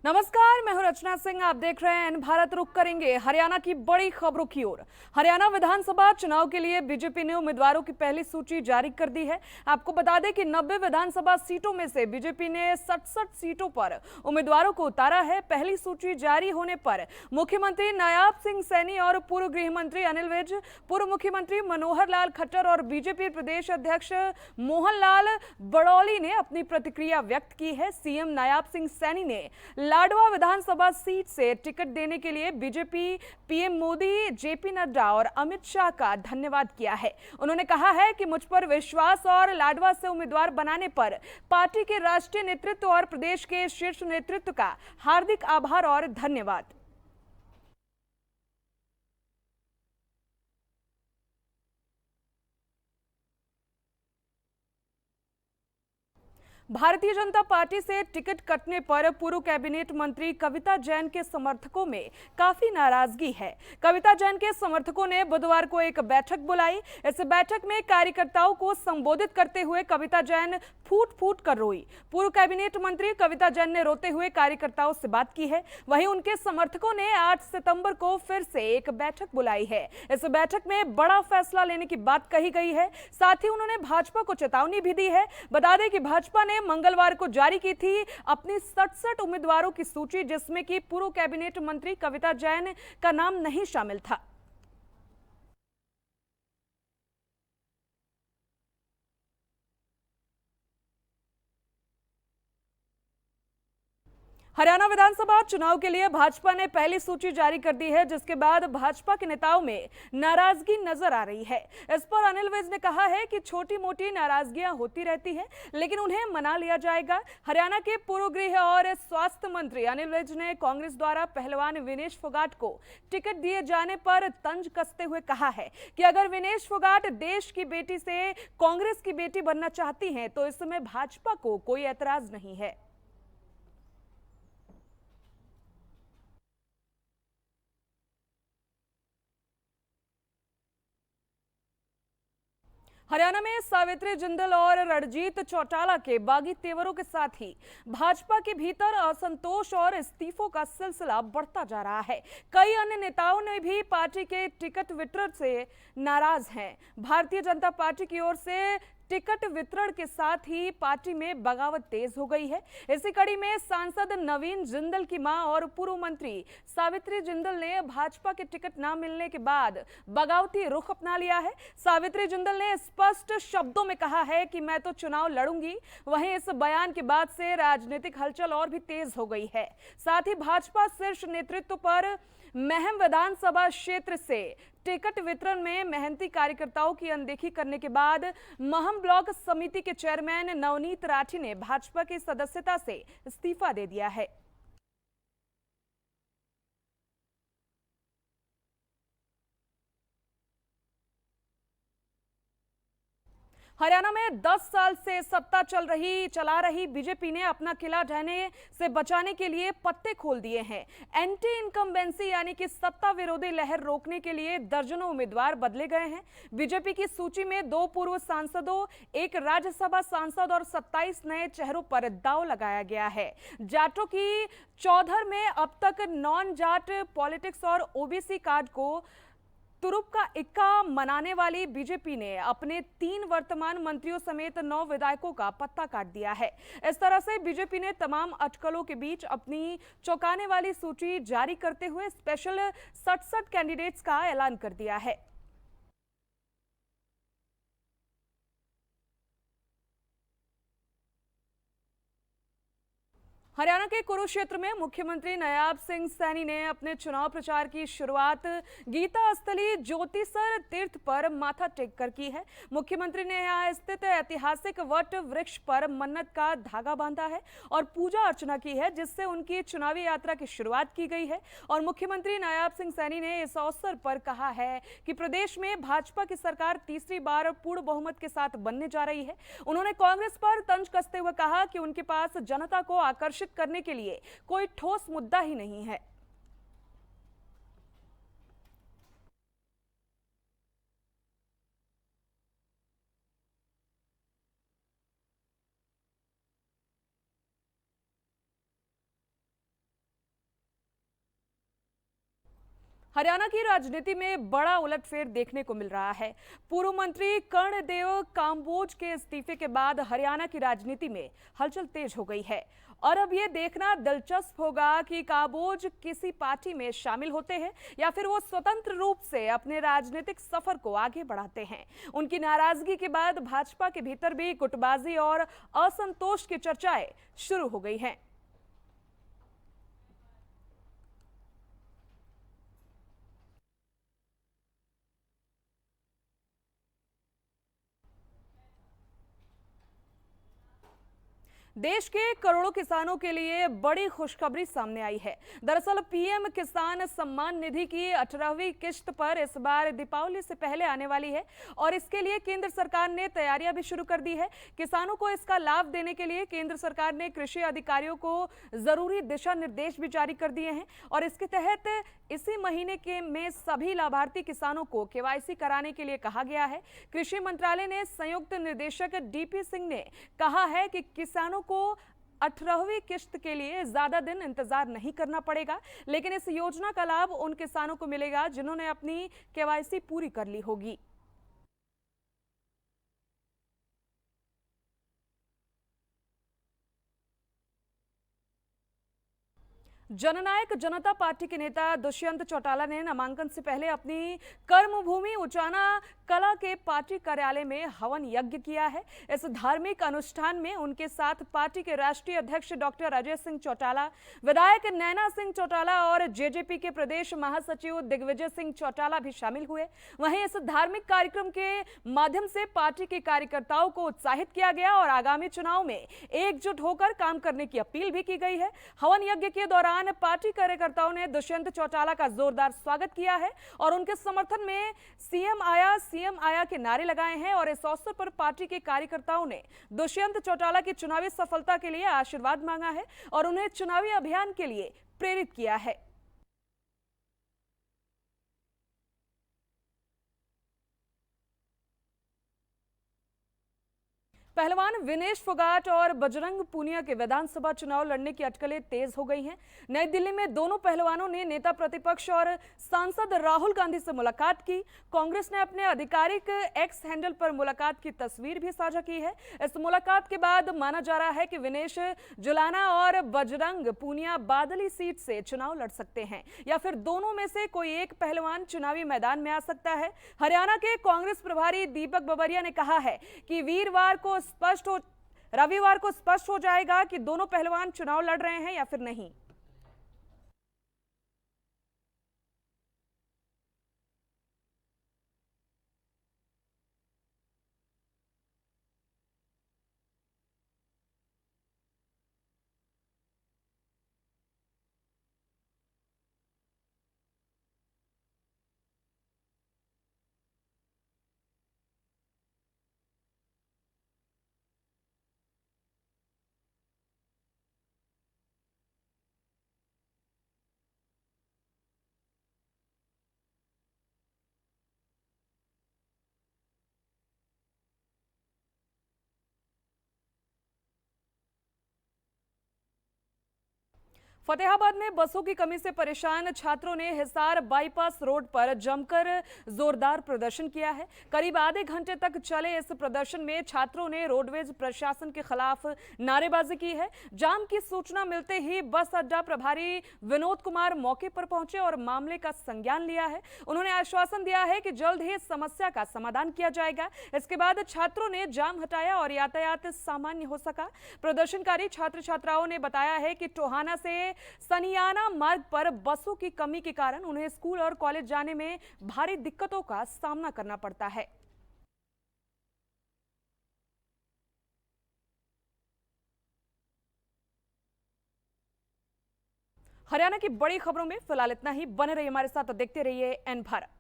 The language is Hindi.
नमस्कार, मैं हूं रचना सिंह। आप देख रहे हैं भारत। रुख करेंगे हरियाणा की बड़ी खबरों की ओर। हरियाणा विधानसभा चुनाव के लिए बीजेपी ने उम्मीदवारों की पहली सूची जारी कर दी है। आपको बता दें कि 90 विधानसभा सीटों में से बीजेपी ने 67 सीटों पर उम्मीदवारों को उतारा है। पहली सूची जारी होने पर मुख्यमंत्री नायाब सिंह सैनी और पूर्व गृह मंत्री अनिल विज, पूर्व मुख्यमंत्री मनोहर लाल खट्टर और बीजेपी प्रदेश अध्यक्ष मोहन लाल बड़ौली ने अपनी प्रतिक्रिया व्यक्त की है। सीएम नायाब सिंह सैनी ने लाडवा विधानसभा सीट से टिकट देने के लिए BJP, PM Modi, JP Nadda और अमित शाह का धन्यवाद किया है। उन्होंने कहा है कि मुझ पर विश्वास और लाडवा से उम्मीदवार बनाने पर पार्टी के राष्ट्रीय नेतृत्व और प्रदेश के शीर्ष नेतृत्व का हार्दिक आभार और धन्यवाद। भारतीय जनता पार्टी से टिकट कटने पर पूर्व कैबिनेट मंत्री कविता जैन के समर्थकों में काफी नाराजगी है। कविता जैन के समर्थकों ने बुधवार को एक बैठक बुलाई। इस बैठक में कार्यकर्ताओं को संबोधित करते हुए कविता जैन फूट फूट कर रोई। पूर्व कैबिनेट मंत्री कविता जैन ने रोते हुए कार्यकर्ताओं से बात की है। वहीं उनके समर्थकों ने 8 सितंबर को फिर से एक बैठक बुलाई है। इस बैठक में बड़ा फैसला लेने की बात कही गई है। साथ ही उन्होंने भाजपा को चेतावनी भी दी है। बता दें कि भाजपा ने मंगलवार को जारी की थी अपनी 67 उम्मीदवारों की सूची, जिसमें कि पूर्व कैबिनेट मंत्री कविता जैन का नाम नहीं शामिल था। हरियाणा विधानसभा चुनाव के लिए भाजपा ने पहली सूची जारी कर दी है, जिसके बाद भाजपा के नेताओं में नाराजगी नजर आ रही है। इस पर अनिल विज ने कहा है कि छोटी मोटी नाराजगियां होती रहती हैं, लेकिन उन्हें मना लिया जाएगा। हरियाणा के पूर्व गृह और स्वास्थ्य मंत्री अनिल विज ने कांग्रेस द्वारा पहलवान विनेश फोगाट को टिकट दिए जाने पर तंज कसते हुए कहा है कि अगर विनेश फोगाट देश की बेटी से कांग्रेस की बेटी बनना चाहती हैं तो इसमें भाजपा को कोई ऐतराज नहीं है। हरियाणा में सावित्री जिंदल और रणजीत चौटाला के बागी तेवरों के साथ ही भाजपा के भीतर असंतोष और इस्तीफों का सिलसिला बढ़ता जा रहा है। कई अन्य नेताओं ने भी पार्टी के टिकट वितरण से नाराज हैं। भारतीय जनता पार्टी की ओर से टिकट वितरण के साथ ही पार्टी में बगावत तेज हो गई है। इसी कड़ी में सांसद नवीन जिंदल की मां और पूर्व मंत्री सावित्री जिंदल ने भाजपा के टिकट न मिलने के बाद बगावती रुख अपना लिया है। सावित्री जिंदल ने स्पष्ट शब्दों में कहा है कि मैं तो चुनाव लड़ूंगी। वहीं इस बयान के बाद से राजनीतिक हलचल और भी तेज हो गई है। साथ ही भाजपा शीर्ष नेतृत्व पर महम विधानसभा क्षेत्र से टिकट वितरण में मेहनती कार्यकर्ताओं की अनदेखी करने के बाद महम ब्लॉक समिति के चेयरमैन नवनीत राठी ने भाजपा की सदस्यता से इस्तीफा दे दिया है। हरियाणा में 10 साल से सत्ता चला रही बीजेपी ने अपना किला ढहने से बचाने के लिए पत्ते खोल दिए हैं। एंटी इनकम्बेंसी यानी कि सत्ता विरोधी लहर रोकने के लिए दर्जनों उम्मीदवार बदले गए हैं। बीजेपी की सूची में 2 पूर्व सांसदों, 1 राज्यसभा सांसद और 27 नए चेहरों पर दांव लगाया गया है। जाटों की चौधर में अब तक नॉन जाट पॉलिटिक्स और ओबीसी कार्ड को तुरुप का इक्का मनाने वाली बीजेपी ने अपने 3 वर्तमान मंत्रियों समेत 9 विधायकों का पत्ता काट दिया है। इस तरह से बीजेपी ने तमाम अटकलों के बीच अपनी चौंकाने वाली सूची जारी करते हुए स्पेशल 67 कैंडिडेट्स का ऐलान कर दिया है। हरियाणा के कुरुक्षेत्र में मुख्यमंत्री नायाब सिंह सैनी ने अपने चुनाव प्रचार की शुरुआत गीता स्थली ज्योतिसर तीर्थ पर माथा टेक कर की है। मुख्यमंत्री ने यहां स्थित ऐतिहासिक वट वृक्ष पर मन्नत का धागा बांधा है और पूजा अर्चना की है, जिससे उनकी चुनावी यात्रा की शुरुआत की गई है। और मुख्यमंत्री नायाब सिंह सैनी ने इस अवसर पर कहा है कि प्रदेश में भाजपा की सरकार तीसरी बार पूर्ण बहुमत के साथ बनने जा रही है। उन्होंने कांग्रेस पर तंज कसते हुए कहा कि उनके पास जनता को आकर्षित करने के लिए कोई ठोस मुद्दा ही नहीं है। हरियाणा की राजनीति में बड़ा उलटफेर देखने को मिल रहा है। पूर्व मंत्री कर्णदेव काम्बोज के इस्तीफे के बाद हरियाणा की राजनीति में हलचल तेज हो गई है और अब ये देखना दिलचस्प होगा कि काम्बोज किसी पार्टी में शामिल होते हैं या फिर वो स्वतंत्र रूप से अपने राजनीतिक सफर को आगे बढ़ाते हैं। उनकी नाराजगी के बाद भाजपा के भीतर भी गुटबाजी और असंतोष की चर्चाएं शुरू हो गई हैं। देश के करोड़ों किसानों के लिए बड़ी खुशखबरी सामने आई है। दरअसल पीएम किसान सम्मान निधि की 18वीं किश्त पर इस बार दीपावली से पहले आने वाली है और इसके लिए केंद्र सरकार ने तैयारियां भी शुरू कर दी है। किसानों को इसका लाभ देने के लिए केंद्र सरकार ने कृषि अधिकारियों को जरूरी दिशा निर्देश भी जारी कर दिए हैं और इसके तहत इसी महीने के में सभी लाभार्थी किसानों को केवाईसी कराने के लिए कहा गया है। कृषि मंत्रालय ने संयुक्त निर्देशक डीपी सिंह ने कहा है कि किसानों को 18वीं किश्त के लिए ज्यादा दिन इंतजार नहीं करना पड़ेगा, लेकिन इस योजना का लाभ उन किसानों को मिलेगा जिन्होंने अपनी केवाईसी पूरी कर ली होगी। जननायक जनता पार्टी के नेता दुष्यंत चौटाला ने नामांकन से पहले अपनी कर्मभूमि उचाना कला के पार्टी कार्यालय में हवन यज्ञ किया है। इस धार्मिक अनुष्ठान में उनके साथ पार्टी के राष्ट्रीय अध्यक्ष डॉक्टर अजय सिंह चौटाला, विधायक नैना सिंह चौटाला और जेजेपी के प्रदेश महासचिव दिग्विजय सिंह चौटाला भी शामिल हुए। वहीं इस धार्मिक कार्यक्रम के माध्यम से पार्टी के कार्यकर्ताओं को उत्साहित किया गया और आगामी चुनाव में एकजुट होकर काम करने की अपील भी की गई है। हवन यज्ञ के दौरान पार्टी कार्यकर्ताओं ने दुष्यंत चौटाला का जोरदार स्वागत किया है और उनके समर्थन में सीएम आया के नारे लगाए हैं और इस अवसर पर पार्टी के कार्यकर्ताओं ने दुष्यंत चौटाला की चुनावी सफलता के लिए आशीर्वाद मांगा है और उन्हें चुनावी अभियान के लिए प्रेरित किया है। पहलवान विनेश फोगाट और बजरंग पूनिया के विधानसभा चुनाव लड़ने की अटकलें तेज हो गई हैं। नई दिल्ली में दोनों पहलवानों ने नेता प्रतिपक्ष और सांसद राहुल गांधी से मुलाकात की। कांग्रेस ने अपने आधिकारिक एक्स हैंडल पर मुलाकात की तस्वीर भी साझा की है। इस मुलाकात के बाद माना जा रहा है कि विनेश जुलाना और बजरंग पूनिया बादली सीट से चुनाव लड़ सकते हैं या फिर दोनों में से कोई एक पहलवान चुनावी मैदान में आ सकता है। हरियाणा के कांग्रेस प्रभारी दीपक बाबरिया ने कहा है कि रविवार को स्पष्ट हो जाएगा कि दोनों पहलवान चुनाव लड़ रहे हैं या फिर नहीं। फतेहाबाद में बसों की कमी से परेशान छात्रों ने हिसार बाईपास रोड पर जमकर जोरदार प्रदर्शन किया है। करीब आधे घंटे तक चले इस प्रदर्शन में छात्रों ने रोडवेज प्रशासन के खिलाफ नारेबाजी की है। जाम की सूचना मिलते ही बस अड्डा प्रभारी विनोद कुमार मौके पर पहुंचे और मामले का संज्ञान लिया है। उन्होंने आश्वासन दिया है कि जल्द ही इस समस्या का समाधान किया जाएगा। इसके बाद छात्रों ने जाम हटाया और यातायात सामान्य हो सका। प्रदर्शनकारी छात्र छात्राओं ने बताया है कि टोहाना से सनियाना मार्ग पर बसों की कमी के कारण उन्हें स्कूल और कॉलेज जाने में भारी दिक्कतों का सामना करना पड़ता है। हरियाणा की बड़ी खबरों में फिलहाल इतना ही। बने रहिए हमारे साथ और देखते रहिए एन भारत।